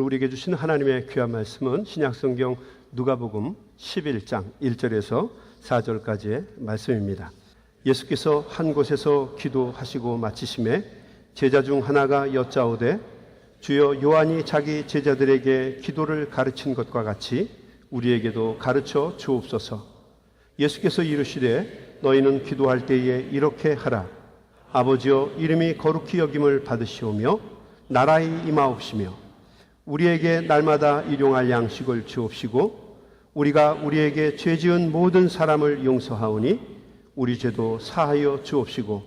우리에게 주신 하나님의 귀한 말씀은 신약성경 누가복음 11장 1절에서 4절까지의 말씀입니다. 예수께서 한 곳에서 기도하시고 마치심에 제자 중 하나가 여짜오되 주여 요한이 자기 제자들에게 기도를 가르친 것과 같이 우리에게도 가르쳐 주옵소서. 예수께서 이르시되 너희는 기도할 때에 이렇게 하라. 아버지여 이름이 거룩히 여김을 받으시오며 나라의 임하옵시며 우리에게 날마다 일용할 양식을 주옵시고 우리가 우리에게 죄지은 모든 사람을 용서하오니 우리 죄도 사하여 주옵시고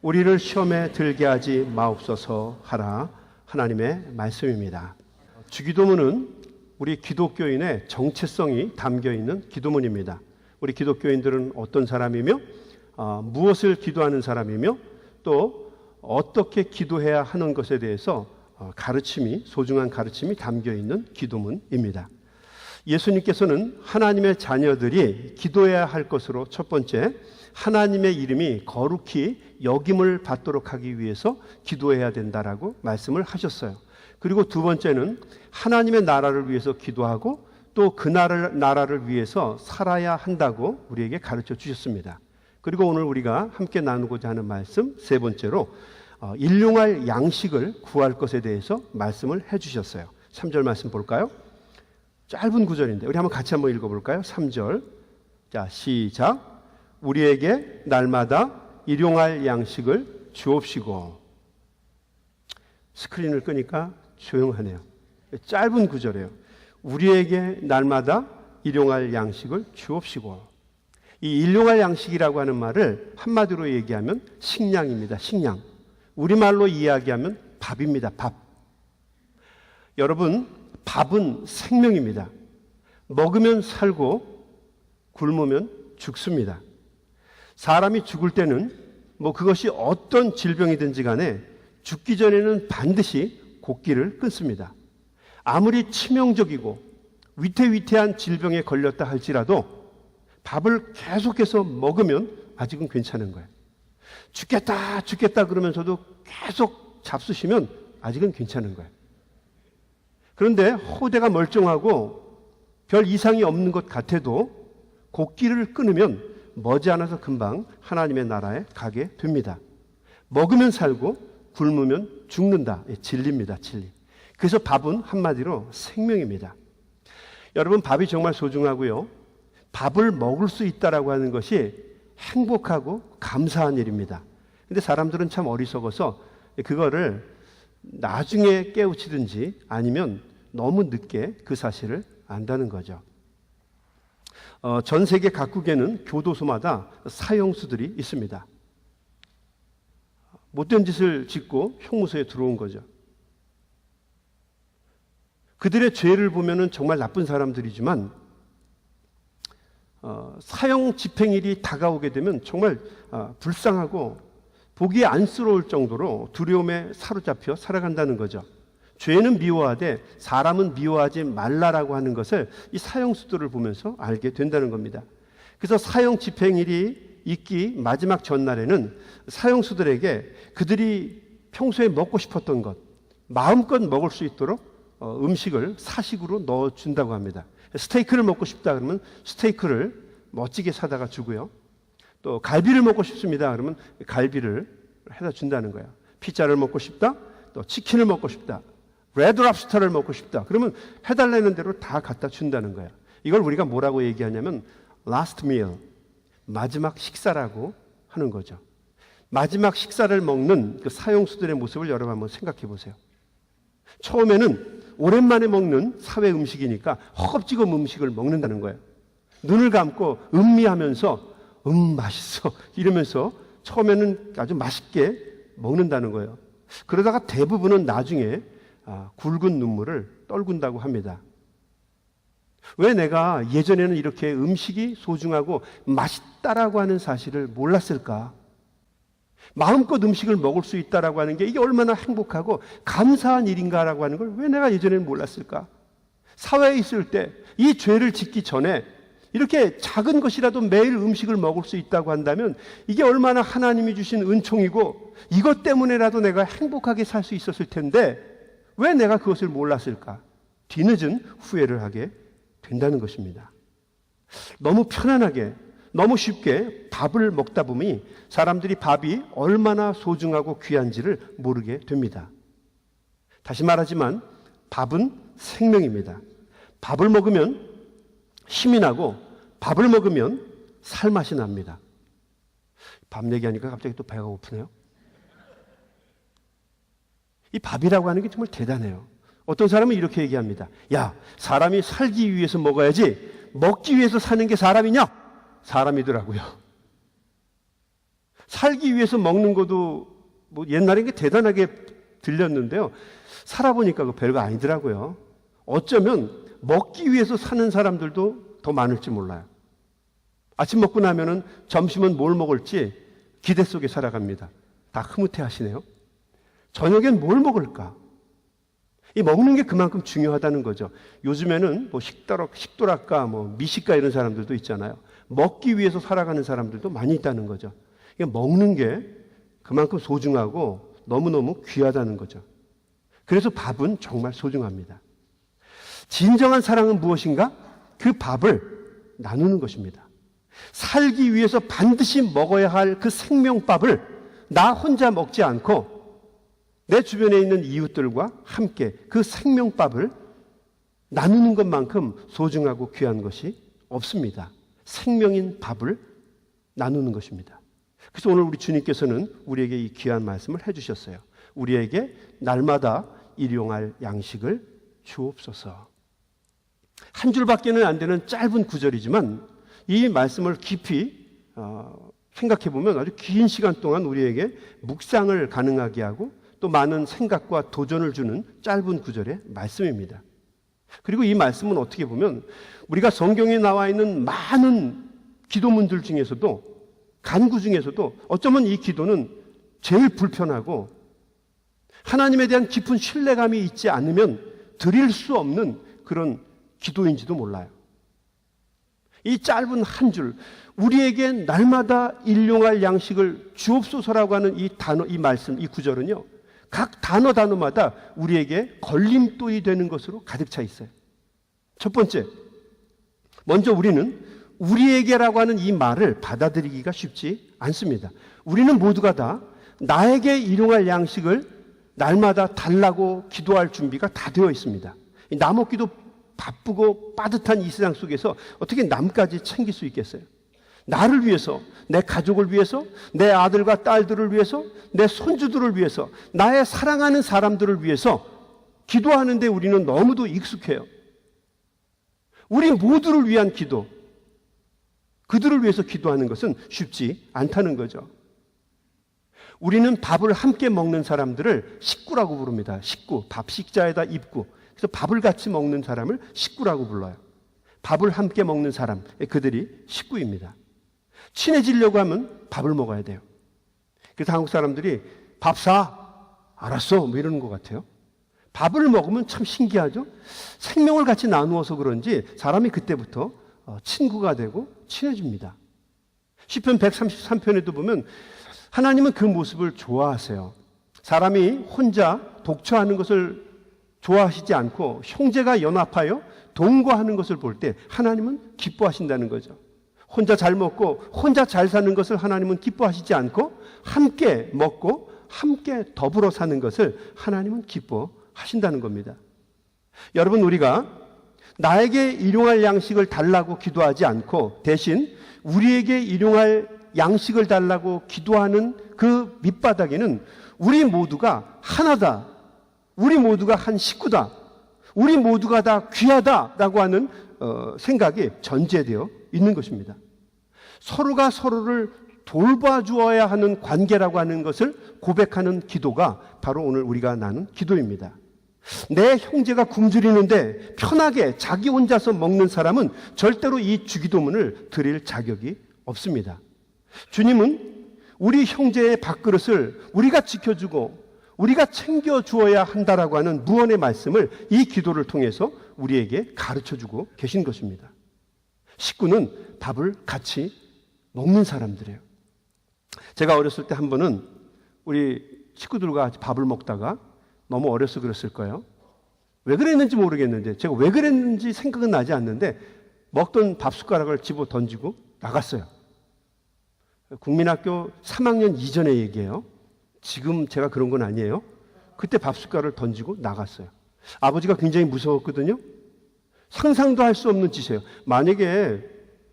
우리를 시험에 들게 하지 마옵소서 하라. 하나님의 말씀입니다. 주기도문은 우리 기독교인의 정체성이 담겨있는 기도문입니다. 우리 기독교인들은 어떤 사람이며 무엇을 기도하는 사람이며 또 어떻게 기도해야 하는 것에 대해서 소중한 가르침이 담겨있는 기도문입니다. 예수님께서는 하나님의 자녀들이 기도해야 할 것으로 첫 번째, 하나님의 이름이 거룩히 여김을 받도록 하기 위해서 기도해야 된다라고 말씀을 하셨어요. 그리고 두 번째는 하나님의 나라를 위해서 기도하고 또 그 나라를 위해서 살아야 한다고 우리에게 가르쳐 주셨습니다. 그리고 오늘 우리가 함께 나누고자 하는 말씀 세 번째로 일용할 양식을 구할 것에 대해서 말씀을 해주셨어요. 3절 말씀 볼까요? 짧은 구절인데 우리 같이 한번 읽어볼까요? 3절. 자, 시작. 우리에게 날마다 일용할 양식을 주옵시고. 스크린을 끄니까 조용하네요. 짧은 구절이에요. 우리에게 날마다 일용할 양식을 주옵시고. 이 일용할 양식이라고 하는 말을 한마디로 얘기하면 식량입니다. 식량. 우리말로 이야기하면 밥입니다. 밥. 여러분, 밥은 생명입니다. 먹으면 살고 굶으면 죽습니다. 사람이 죽을 때는 그것이 어떤 질병이든지 간에 죽기 전에는 반드시 곡기를 끊습니다. 아무리 치명적이고 위태위태한 질병에 걸렸다 할지라도 밥을 계속해서 먹으면 아직은 괜찮은 거예요. 죽겠다 그러면서도 계속 잡수시면 아직은 괜찮은 거예요. 그런데 호대가 멀쩡하고 별 이상이 없는 것 같아도 곡기를 끊으면 머지않아서 금방 하나님의 나라에 가게 됩니다. 먹으면 살고 굶으면 죽는다. 진리입니다. 진리. 그래서 밥은 한마디로 생명입니다. 여러분, 밥이 정말 소중하고요. 밥을 먹을 수 있다라고 하는 것이 행복하고 감사한 일입니다. 근데 사람들은 참 어리석어서 그거를 나중에 깨우치든지 아니면 너무 늦게 그 사실을 안다는 거죠. 전 세계 각국에는 교도소마다 사형수들이 있습니다. 못된 짓을 짓고 형무소에 들어온 거죠. 그들의 죄를 보면은 정말 나쁜 사람들이지만 사형 집행일이 다가오게 되면 정말 불쌍하고 보기에 안쓰러울 정도로 두려움에 사로잡혀 살아간다는 거죠. 죄는 미워하되 사람은 미워하지 말라라고 하는 것을 이 사형수들을 보면서 알게 된다는 겁니다. 그래서 사형 집행일이 있기 마지막 전날에는 사형수들에게 그들이 평소에 먹고 싶었던 것 마음껏 먹을 수 있도록 음식을 사식으로 넣어준다고 합니다. 스테이크를 먹고 싶다 그러면 스테이크를 멋지게 사다가 주고요. 또 갈비를 먹고 싶습니다 그러면 갈비를 해다 준다는 거예요. 피자를 먹고 싶다, 또 치킨을 먹고 싶다, 레드 랍스터를 먹고 싶다 그러면 해달라는 대로 다 갖다 준다는 거예요. 이걸 우리가 뭐라고 얘기하냐면 last meal, 마지막 식사라고 하는 거죠. 마지막 식사를 먹는 그 사형수들의 모습을 여러분 한번 생각해 보세요. 처음에는 오랜만에 먹는 사회 음식이니까 허겁지겁 음식을 먹는다는 거예요. 눈을 감고 음미하면서 맛있어 이러면서 처음에는 아주 맛있게 먹는다는 거예요. 그러다가 대부분은 나중에 굵은 눈물을 떨군다고 합니다. 왜 내가 예전에는 이렇게 음식이 소중하고 맛있다라고 하는 사실을 몰랐을까? 마음껏 음식을 먹을 수 있다라고 하는 게 이게 얼마나 행복하고 감사한 일인가라고 하는 걸 왜 내가 예전에는 몰랐을까? 사회에 있을 때 이 죄를 짓기 전에 이렇게 작은 것이라도 매일 음식을 먹을 수 있다고 한다면 이게 얼마나 하나님이 주신 은총이고 이것 때문에라도 내가 행복하게 살 수 있었을 텐데 왜 내가 그것을 몰랐을까? 뒤늦은 후회를 하게 된다는 것입니다. 너무 편안하게, 너무 쉽게 밥을 먹다 보니 사람들이 밥이 얼마나 소중하고 귀한지를 모르게 됩니다. 다시 말하지만 밥은 생명입니다. 밥을 먹으면 힘이 나고 밥을 먹으면 살맛이 납니다. 밥 얘기하니까 갑자기 또 배가 고프네요. 이 밥이라고 하는 게 정말 대단해요. 어떤 사람은 이렇게 얘기합니다. 야, 사람이 살기 위해서 먹어야지 먹기 위해서 사는 게 사람이냐? 사람이더라고요. 살기 위해서 먹는 것도 뭐 옛날에 게 대단하게 들렸는데요. 살아보니까 그 별거 아니더라고요. 어쩌면 먹기 위해서 사는 사람들도 더 많을지 몰라요. 아침 먹고 나면은 점심은 뭘 먹을지 기대 속에 살아갑니다. 다 흐뭇해 하시네요. 저녁엔 뭘 먹을까? 이 먹는 게 그만큼 중요하다는 거죠. 요즘에는 뭐 식도락가, 뭐 미식가 이런 사람들도 있잖아요. 먹기 위해서 살아가는 사람들도 많이 있다는 거죠. 그러니까 먹는 게 그만큼 소중하고 너무너무 귀하다는 거죠. 그래서 밥은 정말 소중합니다. 진정한 사랑은 무엇인가? 그 밥을 나누는 것입니다. 살기 위해서 반드시 먹어야 할 그 생명밥을 나 혼자 먹지 않고 내 주변에 있는 이웃들과 함께 그 생명밥을 나누는 것만큼 소중하고 귀한 것이 없습니다. 생명인 밥을 나누는 것입니다. 그래서 오늘 우리 주님께서는 우리에게 이 귀한 말씀을 해주셨어요. 우리에게 날마다 일용할 양식을 주옵소서. 한 줄밖에는 안 되는 짧은 구절이지만 이 말씀을 깊이 생각해 보면 아주 긴 시간 동안 우리에게 묵상을 가능하게 하고 또 많은 생각과 도전을 주는 짧은 구절의 말씀입니다. 그리고 이 말씀은 어떻게 보면 우리가 성경에 나와 있는 많은 기도문들 중에서도 간구 중에서도 어쩌면 이 기도는 제일 불편하고 하나님에 대한 깊은 신뢰감이 있지 않으면 드릴 수 없는 그런 기도인지도 몰라요. 이 짧은 한 줄, 우리에게 날마다 일용할 양식을 주옵소서라고 하는 이 단어, 이 말씀, 이 구절은요, 각 단어마다 우리에게 걸림돌이 되는 것으로 가득 차 있어요. 첫 번째, 먼저 우리는 우리에게라고 하는 이 말을 받아들이기가 쉽지 않습니다. 우리는 모두가 다 나에게 일용할 양식을 날마다 달라고 기도할 준비가 다 되어 있습니다. 나 먹기도 바쁘고 빠듯한 이 세상 속에서 어떻게 남까지 챙길 수 있겠어요? 나를 위해서, 내 가족을 위해서, 내 아들과 딸들을 위해서, 내 손주들을 위해서, 나의 사랑하는 사람들을 위해서 기도하는데 우리는 너무도 익숙해요. 우리 모두를 위한 기도, 그들을 위해서 기도하는 것은 쉽지 않다는 거죠. 우리는 밥을 함께 먹는 사람들을 식구라고 부릅니다. 식구, 밥 식자에다 입구. 그래서 밥을 같이 먹는 사람을 식구라고 불러요. 밥을 함께 먹는 사람, 그들이 식구입니다. 친해지려고 하면 밥을 먹어야 돼요. 그래서 한국 사람들이 밥 사, 알았어, 뭐 이러는 것 같아요. 밥을 먹으면 참 신기하죠. 생명을 같이 나누어서 그런지 사람이 그때부터 친구가 되고 친해집니다. 시편 133편에도 보면 하나님은 그 모습을 좋아하세요. 사람이 혼자 독처하는 것을 좋아하시지 않고 형제가 연합하여 동거하는 것을 볼 때 하나님은 기뻐하신다는 거죠. 혼자 잘 먹고 혼자 잘 사는 것을 하나님은 기뻐하시지 않고 함께 먹고 함께 더불어 사는 것을 하나님은 기뻐하신다는 겁니다. 여러분, 우리가 나에게 일용할 양식을 달라고 기도하지 않고 대신 우리에게 일용할 양식을 달라고 기도하는 그 밑바닥에는 우리 모두가 하나다, 우리 모두가 한 식구다, 우리 모두가 다 귀하다라고 하는 생각이 전제되어 있는 것입니다. 서로가 서로를 돌봐주어야 하는 관계라고 하는 것을 고백하는 기도가 바로 오늘 우리가 나눈 기도입니다. 내 형제가 굶주리는데 편하게 자기 혼자서 먹는 사람은 절대로 이 주기도문을 드릴 자격이 없습니다. 주님은 우리 형제의 밥그릇을 우리가 지켜주고 우리가 챙겨주어야 한다라고 하는 무언의 말씀을 이 기도를 통해서 우리에게 가르쳐주고 계신 것입니다. 식구는 밥을 같이 먹는 사람들이에요. 제가 어렸을 때 한 번은 우리 식구들과 같이 밥을 먹다가 너무 어려서 그랬을 거예요. 왜 그랬는지 모르겠는데 제가 왜 그랬는지 생각은 나지 않는데 먹던 밥 숟가락을 집어 던지고 나갔어요. 국민학교 3학년 이전의 얘기예요. 지금 제가 그런 건 아니에요. 그때 밥 숟가락을 던지고 나갔어요. 아버지가 굉장히 무서웠거든요. 상상도 할 수 없는 짓이에요. 만약에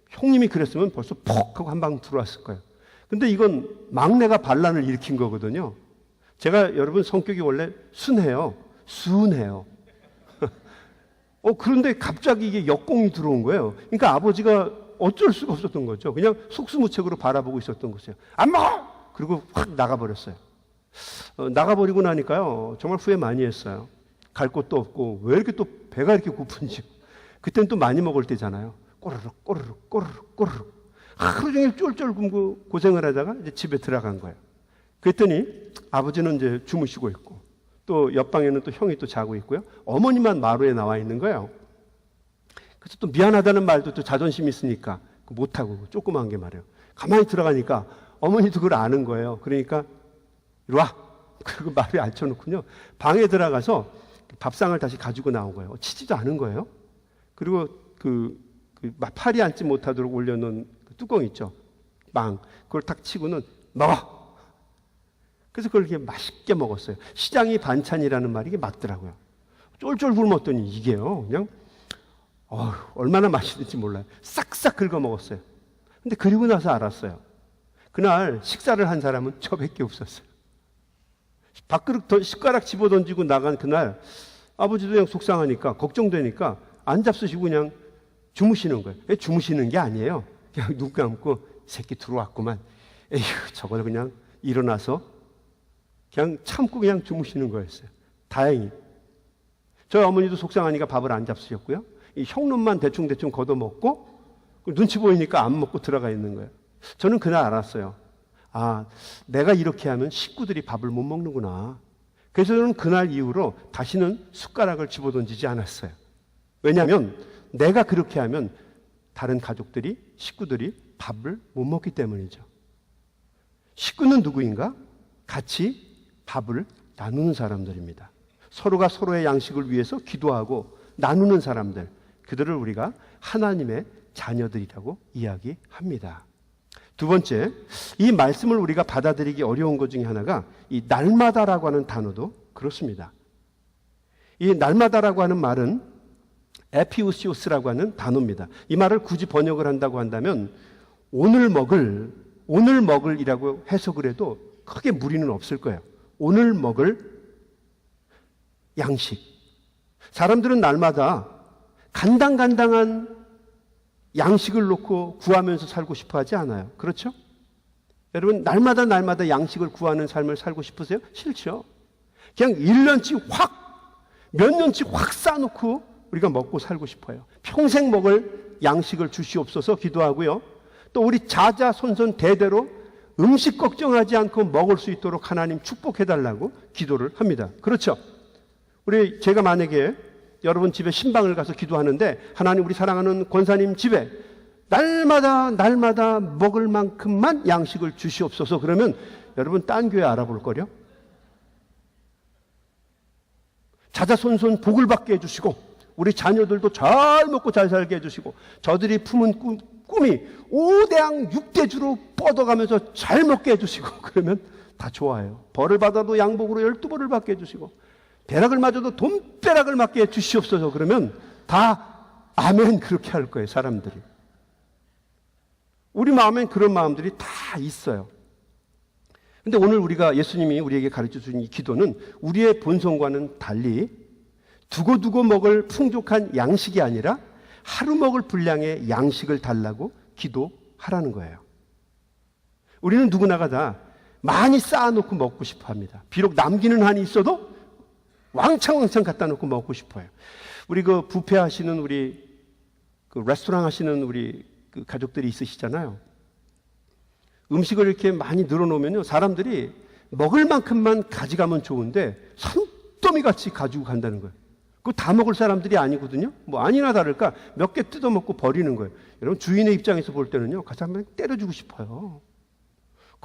형님이 그랬으면 벌써 퍽 하고 한 방 들어왔을 거예요. 근데 이건 막내가 반란을 일으킨 거거든요. 제가 여러분 성격이 원래 순해요. 순해요. 그런데 갑자기 이게 역공이 들어온 거예요. 그러니까 아버지가 어쩔 수가 없었던 거죠. 그냥 속수무책으로 바라보고 있었던 거죠. 안 먹어! 그리고 확 나가버렸어요. 나가버리고 나니까요. 정말 후회 많이 했어요. 갈 곳도 없고 왜 이렇게 또 배가 이렇게 고픈지. 그때는 또 많이 먹을 때잖아요. 꼬르륵 꼬르륵 꼬르륵 꼬르륵. 하루 종일 쫄쫄 굶고 고생을 하다가 이제 집에 들어간 거예요. 그랬더니 아버지는 이제 주무시고 있고 또 옆방에는 또 형이 또 자고 있고요. 어머니만 마루에 나와 있는 거예요. 그래서 또 미안하다는 말도 또 자존심이 있으니까 못하고 조그만 게 말이에요. 가만히 들어가니까 어머니도 그걸 아는 거예요. 그러니까 이리 와. 그리고 마루에 앉혀놓고요. 방에 들어가서 밥상을 다시 가지고 나온 거예요. 치지도 않은 거예요. 그리고 팔이 앉지 못하도록 올려놓은 그 뚜껑 있죠. 그걸 탁 치고는 먹어. 그래서 그걸 이렇게 맛있게 먹었어요. 시장이 반찬이라는 말이 이게 맞더라고요. 쫄쫄 굶었더니 이게요. 그냥 얼마나 맛있는지 몰라요. 싹싹 긁어 먹었어요. 근데 그리고 나서 알았어요. 그날 식사를 한 사람은 저밖에 없었어요. 밥그릇 숟가락 집어던지고 나간 그날 아버지도 그냥 속상하니까 걱정되니까 안 잡수시고 그냥 주무시는 거예요. 주무시는 게 아니에요. 그냥 눈 감고 새끼 들어왔구만. 에휴 저걸 그냥 일어나서 그냥 참고 그냥 주무시는 거였어요. 다행히. 저희 어머니도 속상하니까 밥을 안 잡수셨고요. 이 형놈만 대충대충 걷어먹고 눈치 보이니까 안 먹고 들어가 있는 거예요. 저는 그날 알았어요. 내가 이렇게 하면 식구들이 밥을 못 먹는구나. 그래서 저는 그날 이후로 다시는 숟가락을 집어던지지 않았어요. 왜냐하면 내가 그렇게 하면 다른 가족들이, 식구들이 밥을 못 먹기 때문이죠. 식구는 누구인가? 같이 밥을 나누는 사람들입니다. 서로가 서로의 양식을 위해서 기도하고 나누는 사람들, 그들을 우리가 하나님의 자녀들이라고 이야기합니다. 두 번째, 이 말씀을 우리가 받아들이기 어려운 것 중에 하나가 이 날마다라고 하는 단어도 그렇습니다. 이 날마다라고 하는 말은 에피우시오스라고 하는 단어입니다. 이 말을 굳이 번역을 한다고 한다면 오늘 먹을이라고 해석을 해도 크게 무리는 없을 거예요. 오늘 먹을 양식. 사람들은 날마다 간당간당한 양식을 놓고 구하면서 살고 싶어 하지 않아요. 그렇죠? 여러분 날마다 양식을 구하는 삶을 살고 싶으세요? 싫죠. 그냥 1년치 몇 년치 확 쌓아놓고 우리가 먹고 살고 싶어요. 평생 먹을 양식을 주시옵소서 기도하고요. 또 우리 자자손손 대대로 음식 걱정하지 않고 먹을 수 있도록 하나님 축복해달라고 기도를 합니다. 그렇죠? 제가 만약에 여러분 집에 신방을 가서 기도하는데 하나님 우리 사랑하는 권사님 집에 날마다 먹을 만큼만 양식을 주시옵소서 그러면 여러분 딴 교회 알아볼 거요? 자자손손 복을 받게 해주시고 우리 자녀들도 잘 먹고 잘 살게 해주시고 저들이 품은 꿈이 5대양 6대주로 뻗어가면서 잘 먹게 해주시고 그러면 다 좋아요. 벌을 받아도 양복으로 12벌을 받게 해주시고 배락을 맞아도 돈배락을 맞게 해주시옵소서 그러면 다 아멘 그렇게 할 거예요. 사람들이. 우리 마음엔 그런 마음들이 다 있어요. 근데 오늘 예수님이 우리에게 가르쳐 주신 이 기도는 우리의 본성과는 달리 두고두고 먹을 풍족한 양식이 아니라 하루 먹을 분량의 양식을 달라고 기도하라는 거예요. 우리는 누구나가 다 많이 쌓아놓고 먹고 싶어 합니다. 비록 남기는 한이 있어도 왕창 갖다 놓고 먹고 싶어요. 우리 뷔페 하시는 레스토랑 하시는 우리 가족들이 있으시잖아요. 음식을 이렇게 많이 늘어놓으면요. 사람들이 먹을 만큼만 가져가면 좋은데 산더미 같이 가지고 간다는 거예요. 그거 다 먹을 사람들이 아니거든요. 아니나 다를까 몇 개 뜯어먹고 버리는 거예요. 여러분 주인의 입장에서 볼 때는요. 가서 한번 때려주고 싶어요.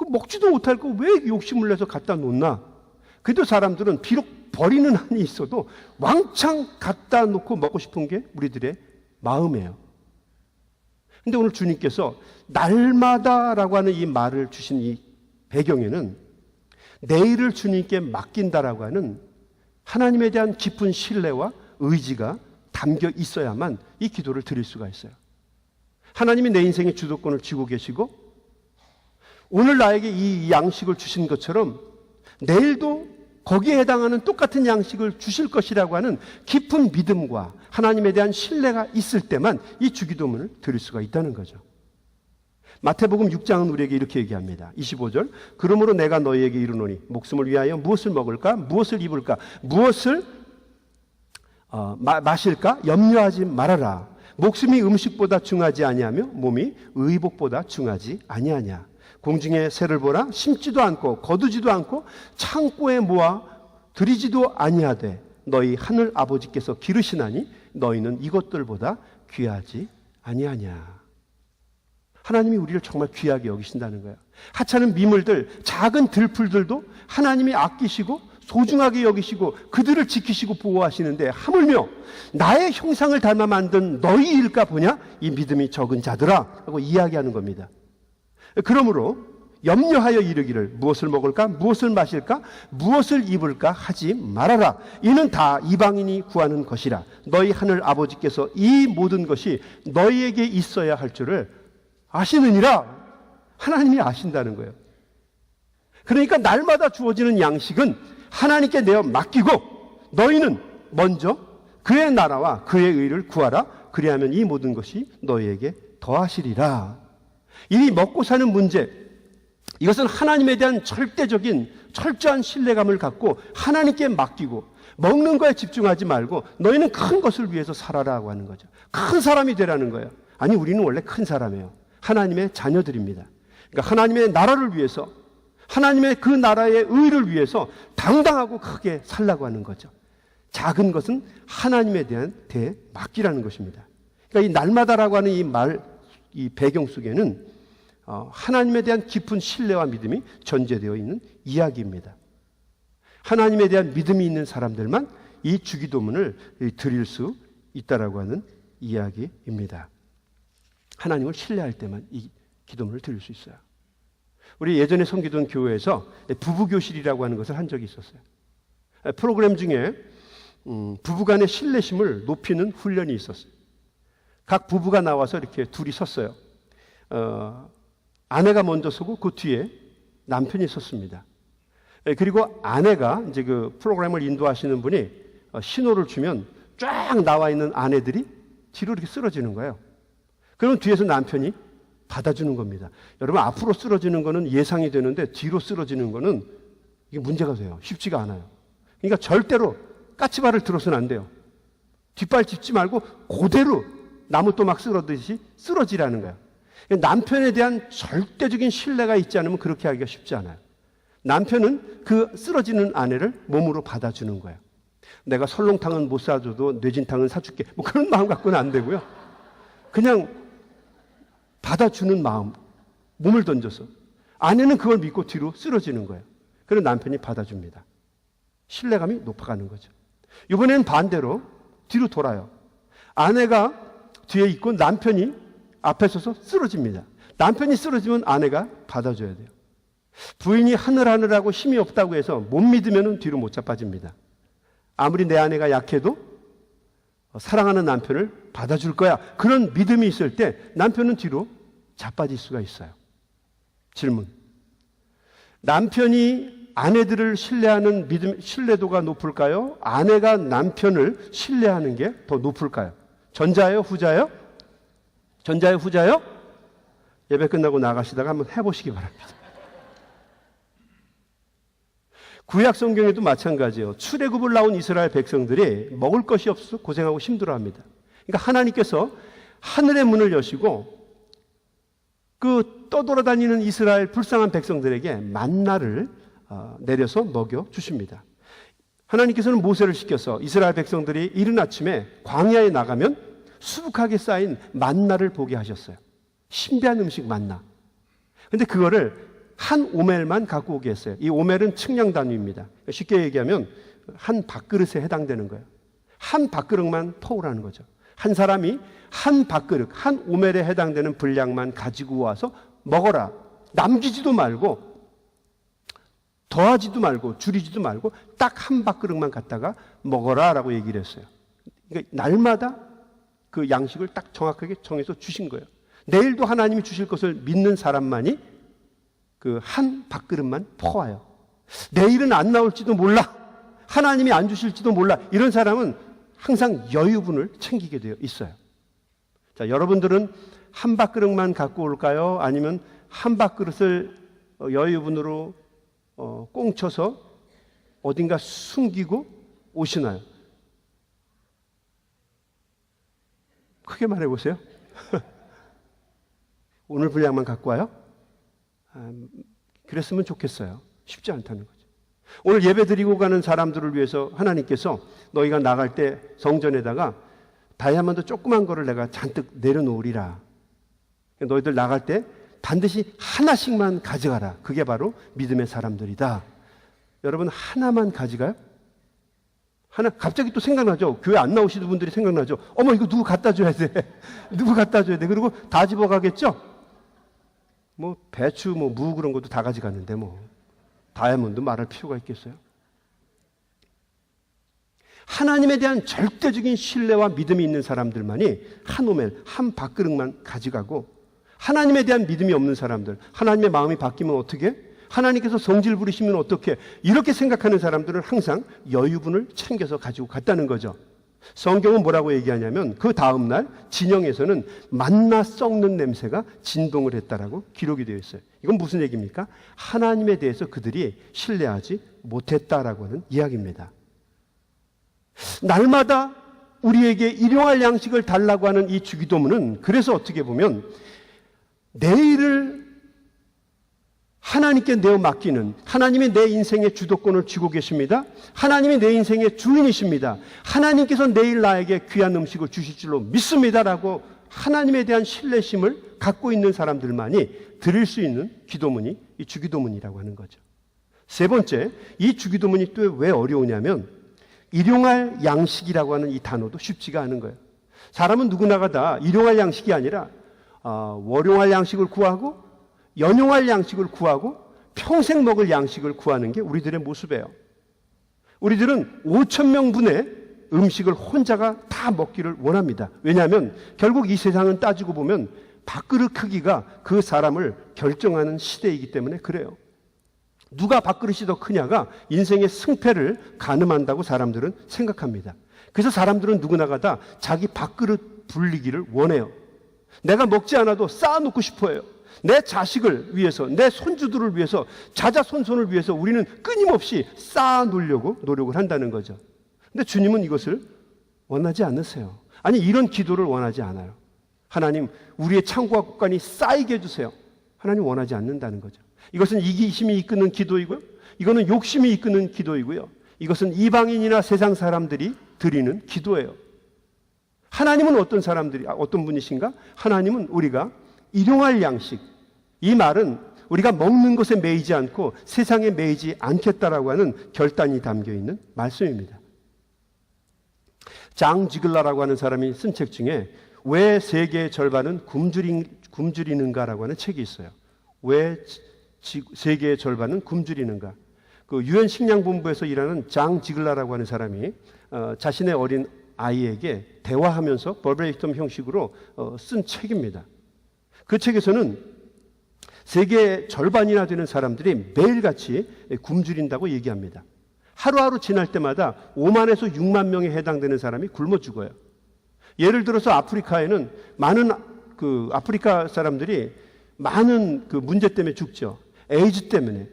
먹지도 못할 거 왜 욕심을 내서 갖다 놓나. 그래도 사람들은 비록 버리는 한이 있어도 왕창 갖다 놓고 먹고 싶은 게 우리들의 마음이에요. 근데 오늘 주님께서 날마다라고 하는 이 말을 주신 이 배경에는 내일을 주님께 맡긴다라고 하는 하나님에 대한 깊은 신뢰와 의지가 담겨 있어야만 이 기도를 드릴 수가 있어요. 하나님이 내 인생의 주도권을 쥐고 계시고 오늘 나에게 이 양식을 주신 것처럼 내일도 거기에 해당하는 똑같은 양식을 주실 것이라고 하는 깊은 믿음과 하나님에 대한 신뢰가 있을 때만 이 주기도문을 드릴 수가 있다는 거죠. 마태복음 6장은 우리에게 이렇게 얘기합니다. 25절, 그러므로 내가 너희에게 이르노니 목숨을 위하여 무엇을 먹을까, 무엇을 입을까, 무엇을 마실까 염려하지 말아라. 목숨이 음식보다 중하지 아니하며 몸이 의복보다 중하지 아니하냐. 공중의 새를 보라. 심지도 않고 거두지도 않고 창고에 모아 들이지도 아니하되 너희 하늘 아버지께서 기르시나니 너희는 이것들보다 귀하지 아니하냐. 하나님이 우리를 정말 귀하게 여기신다는 거예요. 하찮은 미물들, 작은 들풀들도 하나님이 아끼시고 소중하게 여기시고 그들을 지키시고 보호하시는데 하물며 나의 형상을 닮아 만든 너희일까 보냐? 이 믿음이 적은 자들아 하고 이야기하는 겁니다. 그러므로 염려하여 이르기를 무엇을 먹을까, 무엇을 마실까, 무엇을 입을까 하지 말아라. 이는 다 이방인이 구하는 것이라. 너희 하늘 아버지께서 이 모든 것이 너희에게 있어야 할 줄을 아시느니라. 하나님이 아신다는 거예요. 그러니까 날마다 주어지는 양식은 하나님께 내어 맡기고 너희는 먼저 그의 나라와 그의 의를 구하라. 그리하면 이 모든 것이 너희에게 더하시리라. 이 먹고 사는 문제, 이것은 하나님에 대한 절대적인 철저한 신뢰감을 갖고 하나님께 맡기고 먹는 거에 집중하지 말고 너희는 큰 것을 위해서 살아라고 하는 거죠. 큰 사람이 되라는 거예요. 아니, 우리는 원래 큰 사람이에요. 하나님의 자녀들입니다. 그러니까 하나님의 나라를 위해서, 하나님의 그 나라의 의를 위해서 당당하고 크게 살라고 하는 거죠. 작은 것은 하나님에 대한 맡기라는 것입니다. 그러니까 이 날마다라고 하는 이 배경 속에는 하나님에 대한 깊은 신뢰와 믿음이 전제되어 있는 이야기입니다. 하나님에 대한 믿음이 있는 사람들만 이 주기도문을 드릴 수 있다라고 하는 이야기입니다. 하나님을 신뢰할 때만 이 기도문을 드릴 수 있어요. 우리 예전에 섬기던 교회에서 부부교실이라고 하는 것을 한 적이 있었어요. 프로그램 중에 부부간의 신뢰심을 높이는 훈련이 있었어요. 각 부부가 나와서 이렇게 둘이 섰어요. 아내가 먼저 서고 그 뒤에 남편이 섰습니다. 그리고 아내가 이제 그 프로그램을 인도하시는 분이 신호를 주면 쫙 나와 있는 아내들이 뒤로 이렇게 쓰러지는 거예요. 그럼 뒤에서 남편이 받아주는 겁니다. 여러분, 앞으로 쓰러지는 거는 예상이 되는데 뒤로 쓰러지는 거는 이게 문제가 돼요. 쉽지가 않아요. 그러니까 절대로 까치발을 들어서는 안 돼요. 뒷발 짚지 말고 그대로 나무 또막 쓰러지듯이 쓰러지라는 거예요. 남편에 대한 절대적인 신뢰가 있지 않으면 그렇게 하기가 쉽지 않아요. 남편은 그 쓰러지는 아내를 몸으로 받아주는 거예요. 내가 설렁탕은 못 사줘도 뇌진탕은 사줄게. 뭐 그런 마음 갖고는 안 되고요. 그냥 받아주는 마음, 몸을 던져서. 아내는 그걸 믿고 뒤로 쓰러지는 거예요. 그래서 남편이 받아줍니다. 신뢰감이 높아가는 거죠. 이번엔 반대로 뒤로 돌아요. 아내가 뒤에 있고 남편이 앞에 서서 쓰러집니다. 남편이 쓰러지면 아내가 받아줘야 돼요. 부인이 하늘하고 힘이 없다고 해서 못 믿으면 뒤로 못 자빠집니다. 아무리 내 아내가 약해도 사랑하는 남편을 받아줄 거야. 그런 믿음이 있을 때 남편은 뒤로 자빠질 수가 있어요. 질문. 남편이 아내들을 신뢰하는 신뢰도가 높을까요? 아내가 남편을 신뢰하는 게 더 높을까요? 전자예요? 후자예요? 전자예요? 후자예요? 예배 끝나고 나가시다가 한번 해보시기 바랍니다. 구약 성경에도 마찬가지예요. 출애굽을 나온 이스라엘 백성들이 먹을 것이 없어서 고생하고 힘들어합니다. 그러니까 하나님께서 하늘의 문을 여시고 그 떠돌아다니는 이스라엘 불쌍한 백성들에게 만나를 내려서 먹여 주십니다. 하나님께서는 모세를 시켜서 이스라엘 백성들이 이른 아침에 광야에 나가면 수북하게 쌓인 만나를 보게 하셨어요. 신비한 음식 만나. 근데 그거를 한 오멜만 갖고 오게 했어요. 이 오멜은 측량 단위입니다. 쉽게 얘기하면 한 밥그릇에 해당되는 거예요. 한 밥그릇만 퍼오라는 거죠. 한 사람이 한 밥그릇, 한 오멜에 해당되는 분량만 가지고 와서 먹어라. 남기지도 말고 더하지도 말고 줄이지도 말고 딱 한 밥그릇만 갖다가 먹어라 라고 얘기를 했어요. 그러니까 날마다 그 양식을 딱 정확하게 정해서 주신 거예요. 내일도 하나님이 주실 것을 믿는 사람만이 그 한 밥그릇만 퍼와요. 내일은 안 나올지도 몰라. 하나님이 안 주실지도 몰라. 이런 사람은 항상 여유분을 챙기게 되어 있어요. 자, 여러분들은 한 밥그릇만 갖고 올까요? 아니면 한 밥그릇을 여유분으로 꽁쳐서 어딘가 숨기고 오시나요? 크게 말해보세요. 오늘 분량만 갖고 와요? 그랬으면 좋겠어요. 쉽지 않다는 거죠. 오늘 예배 드리고 가는 사람들을 위해서 하나님께서 너희가 나갈 때 성전에다가 다이아몬드 조그만 거를 내가 잔뜩 내려놓으리라. 너희들 나갈 때 반드시 하나씩만 가져가라. 그게 바로 믿음의 사람들이다. 여러분 하나만 가져가요? 하나 갑자기 또 생각나죠. 교회 안 나오시는 분들이 생각나죠. 어머 이거 누구 갖다 줘야 돼. 누구 갖다 줘야 돼. 그리고 다 집어가겠죠. 뭐 배추 무 그런 것도 다 가져가는데 다이아몬드 말할 필요가 있겠어요? 하나님에 대한 절대적인 신뢰와 믿음이 있는 사람들만이 한 오멜, 한 밥그릇만 가져가고 하나님에 대한 믿음이 없는 사람들, 하나님의 마음이 바뀌면 어떻게? 하나님께서 성질 부리시면 어떻게? 이렇게 생각하는 사람들은 항상 여유분을 챙겨서 가지고 갔다는 거죠. 성경은 뭐라고 얘기하냐면 그 다음날 진영에서는 만나 썩는 냄새가 진동을 했다라고 기록이 되어 있어요. 이건 무슨 얘기입니까? 하나님에 대해서 그들이 신뢰하지 못했다라고 하는 이야기입니다. 날마다 우리에게 일용할 양식을 달라고 하는 이 주기도문은 그래서 어떻게 보면 내일을 하나님께 내어 맡기는, 하나님이 내 인생의 주도권을 쥐고 계십니다. 하나님이 내 인생의 주인이십니다. 하나님께서 내일 나에게 귀한 음식을 주실 줄로 믿습니다라고 하나님에 대한 신뢰심을 갖고 있는 사람들만이 드릴 수 있는 기도문이 이 주기도문이라고 하는 거죠. 세 번째, 이 주기도문이 또 왜 어려우냐면 일용할 양식이라고 하는 이 단어도 쉽지가 않은 거예요. 사람은 누구나가 다 일용할 양식이 아니라 월용할 양식을 구하고 연용할 양식을 구하고 평생 먹을 양식을 구하는 게 우리들의 모습이에요. 우리들은 5,000명분의 음식을 혼자가 다 먹기를 원합니다. 왜냐하면 결국 이 세상은 따지고 보면 밥그릇 크기가 그 사람을 결정하는 시대이기 때문에 그래요. 누가 밥그릇이 더 크냐가 인생의 승패를 가늠한다고 사람들은 생각합니다. 그래서 사람들은 누구나가 다 자기 밥그릇 불리기를 원해요. 내가 먹지 않아도 쌓아놓고 싶어해요. 내 자식을 위해서, 내 손주들을 위해서, 자자손손을 위해서 우리는 끊임없이 쌓아놓으려고 노력을 한다는 거죠. 근데 주님은 이것을 원하지 않으세요. 아니 이런 기도를 원하지 않아요. 하나님 우리의 창고와 곳간이 쌓이게 해주세요. 하나님 원하지 않는다는 거죠. 이것은 이기심이 이끄는 기도이고요. 이거는 욕심이 이끄는 기도이고요. 이것은 이방인이나 세상 사람들이 드리는 기도예요. 하나님은 어떤 분이신가? 하나님은 우리가 일용할 양식, 이 말은 우리가 먹는 것에 매이지 않고 세상에 매이지 않겠다라고 하는 결단이 담겨 있는 말씀입니다. 장 지글라라고 하는 사람이 쓴 책 중에 왜 세계의 절반은 굶주리는가라고 하는 책이 있어요. 왜 세계의 절반은 굶주리는가? 그 유엔 식량본부에서 일하는 장 지글라라고 하는 사람이 자신의 어린 아이에게 대화하면서 버베이텀 형식으로 쓴 책입니다. 그 책에서는 세계의 절반이나 되는 사람들이 매일같이 굶주린다고 얘기합니다. 하루하루 지날 때마다 5만에서 6만 명에 해당되는 사람이 굶어 죽어요. 예를 들어서 아프리카에는 많은 아프리카 사람들이 많은 그 문제 때문에 죽죠. 에이즈 때문에.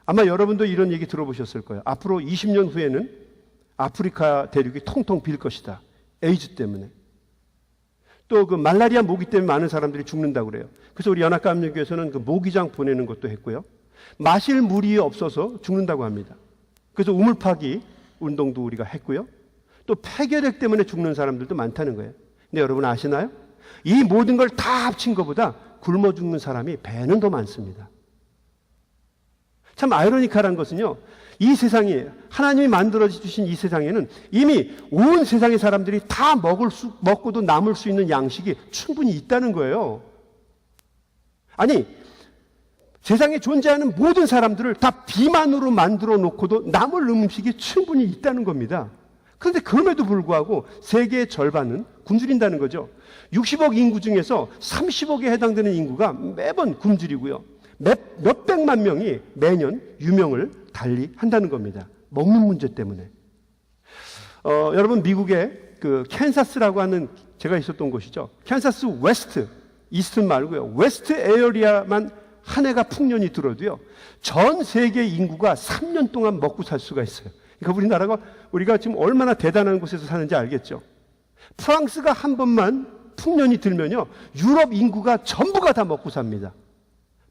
아마 여러분도 이런 얘기 들어보셨을 거예요. 앞으로 20년 후에는 아프리카 대륙이 통통 빌 것이다. 에이즈 때문에. 또 그 말라리아 모기 때문에 많은 사람들이 죽는다고 그래요. 그래서 우리 연합감리교에서는 그 모기장 보내는 것도 했고요. 마실 물이 없어서 죽는다고 합니다. 그래서 우물파기 운동도 우리가 했고요. 또 폐결핵 때문에 죽는 사람들도 많다는 거예요. 근데 여러분 아시나요? 이 모든 걸 다 합친 것보다 굶어 죽는 사람이 배는 더 많습니다. 참 아이러니컬한 것은요, 이 세상에, 하나님이 만들어주신 이 세상에는 이미 온 세상의 사람들이 다 먹고도 남을 수 있는 양식이 충분히 있다는 거예요. 아니, 세상에 존재하는 모든 사람들을 다 비만으로 만들어 놓고도 남을 음식이 충분히 있다는 겁니다. 그런데 그럼에도 불구하고 세계의 절반은 굶주린다는 거죠. 60억 인구 중에서 30억에 해당되는 인구가 매번 굶주리고요. 몇백만 명이 매년 유명을 달리한다는 겁니다. 먹는 문제 때문에. 여러분, 미국의 그 캔사스라고 하는, 제가 있었던 곳이죠. 캔사스 웨스트, 이스트 말고요. 웨스트 에어리아만 한 해가 풍년이 들어도요, 전 세계 인구가 3년 동안 먹고 살 수가 있어요. 그러니까 우리가 지금 얼마나 대단한 곳에서 사는지 알겠죠. 프랑스가 한 번만 풍년이 들면요, 유럽 인구가 전부가 다 먹고 삽니다.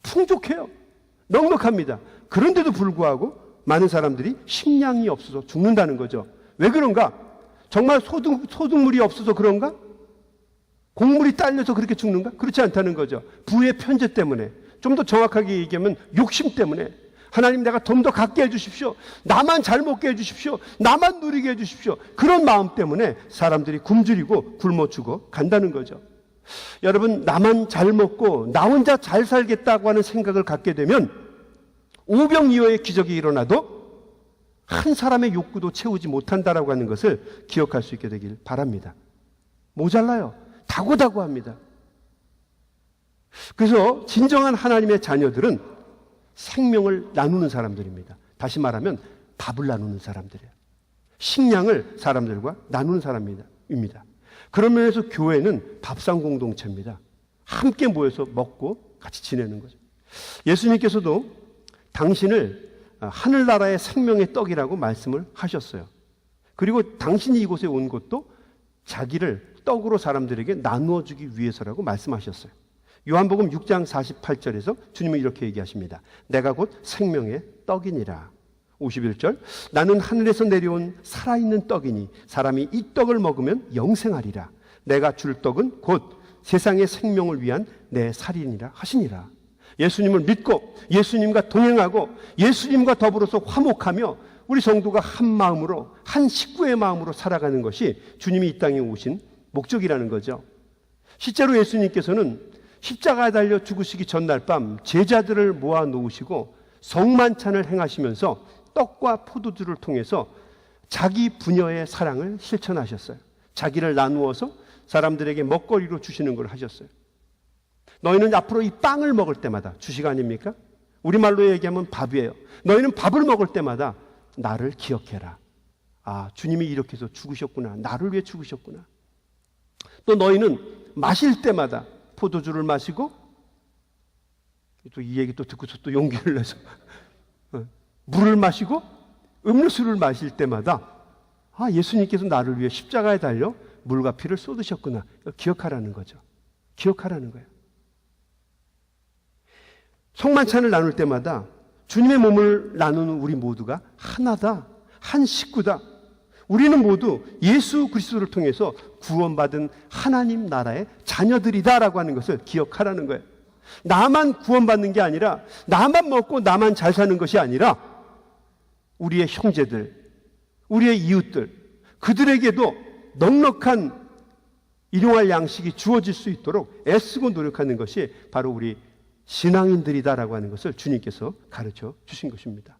풍족해요. 넉넉합니다. 그런데도 불구하고 많은 사람들이 식량이 없어서 죽는다는 거죠. 왜 그런가? 정말 소득물이 없어서 그런가? 곡물이 딸려서 그렇게 죽는가? 그렇지 않다는 거죠. 부의 편재 때문에, 좀 더 정확하게 얘기하면 욕심 때문에, 하나님, 내가 좀 더 갖게 해주십시오. 나만 잘 먹게 해주십시오. 나만 누리게 해주십시오. 그런 마음 때문에 사람들이 굶주리고 굶어 죽어 간다는 거죠. 여러분, 나만 잘 먹고 나 혼자 잘 살겠다고 하는 생각을 갖게 되면 오병이어의 기적이 일어나도 한 사람의 욕구도 채우지 못한다라고 하는 것을 기억할 수 있게 되길 바랍니다. 모자라요. 다고다고합니다. 그래서 진정한 하나님의 자녀들은 생명을 나누는 사람들입니다. 다시 말하면 밥을 나누는 사람들이에요. 식량을 사람들과 나누는 사람입니다. 그런 면에서 교회는 밥상 공동체입니다. 함께 모여서 먹고 같이 지내는 거죠. 예수님께서도 당신을 하늘나라의 생명의 떡이라고 말씀을 하셨어요. 그리고 당신이 이곳에 온 것도 자기를 떡으로 사람들에게 나누어 주기 위해서라고 말씀하셨어요. 요한복음 6장 48절에서 주님은 이렇게 얘기하십니다. 내가 곧 생명의 떡이니라. 51절, 나는 하늘에서 내려온 살아있는 떡이니 사람이 이 떡을 먹으면 영생하리라. 내가 줄 떡은 곧 세상의 생명을 위한 내 살이니라 하시니라. 예수님을 믿고 예수님과 동행하고 예수님과 더불어서 화목하며 우리 성도가 한 마음으로, 한 식구의 마음으로 살아가는 것이 주님이 이 땅에 오신 목적이라는 거죠. 실제로 예수님께서는 십자가에 달려 죽으시기 전날 밤 제자들을 모아 놓으시고 성만찬을 행하시면서 떡과 포도주를 통해서 자기 부녀의 사랑을 실천하셨어요. 자기를 나누어서 사람들에게 먹거리로 주시는 걸 하셨어요. 너희는 앞으로 이 빵을 먹을 때마다, 주식 아닙니까? 우리말로 얘기하면 밥이에요. 너희는 밥을 먹을 때마다 나를 기억해라. 아, 주님이 이렇게 해서 죽으셨구나. 나를 위해 죽으셨구나. 또 너희는 마실 때마다 포도주를 마시고, 또 이 얘기 또 듣고서 또 용기를 내서 물을 마시고 음료수를 마실 때마다 아, 예수님께서 나를 위해 십자가에 달려 물과 피를 쏟으셨구나. 기억하라는 거죠. 기억하라는 거예요. 성만찬을 나눌 때마다 주님의 몸을 나누는 우리 모두가 하나다. 한 식구다. 우리는 모두 예수 그리스도를 통해서 구원받은 하나님 나라의 자녀들이다라고 하는 것을 기억하라는 거예요. 나만 구원받는 게 아니라, 나만 먹고 나만 잘 사는 것이 아니라 우리의 형제들, 우리의 이웃들, 그들에게도 넉넉한 일용할 양식이 주어질 수 있도록 애쓰고 노력하는 것이 바로 우리 신앙인들이다라고 하는 것을 주님께서 가르쳐 주신 것입니다.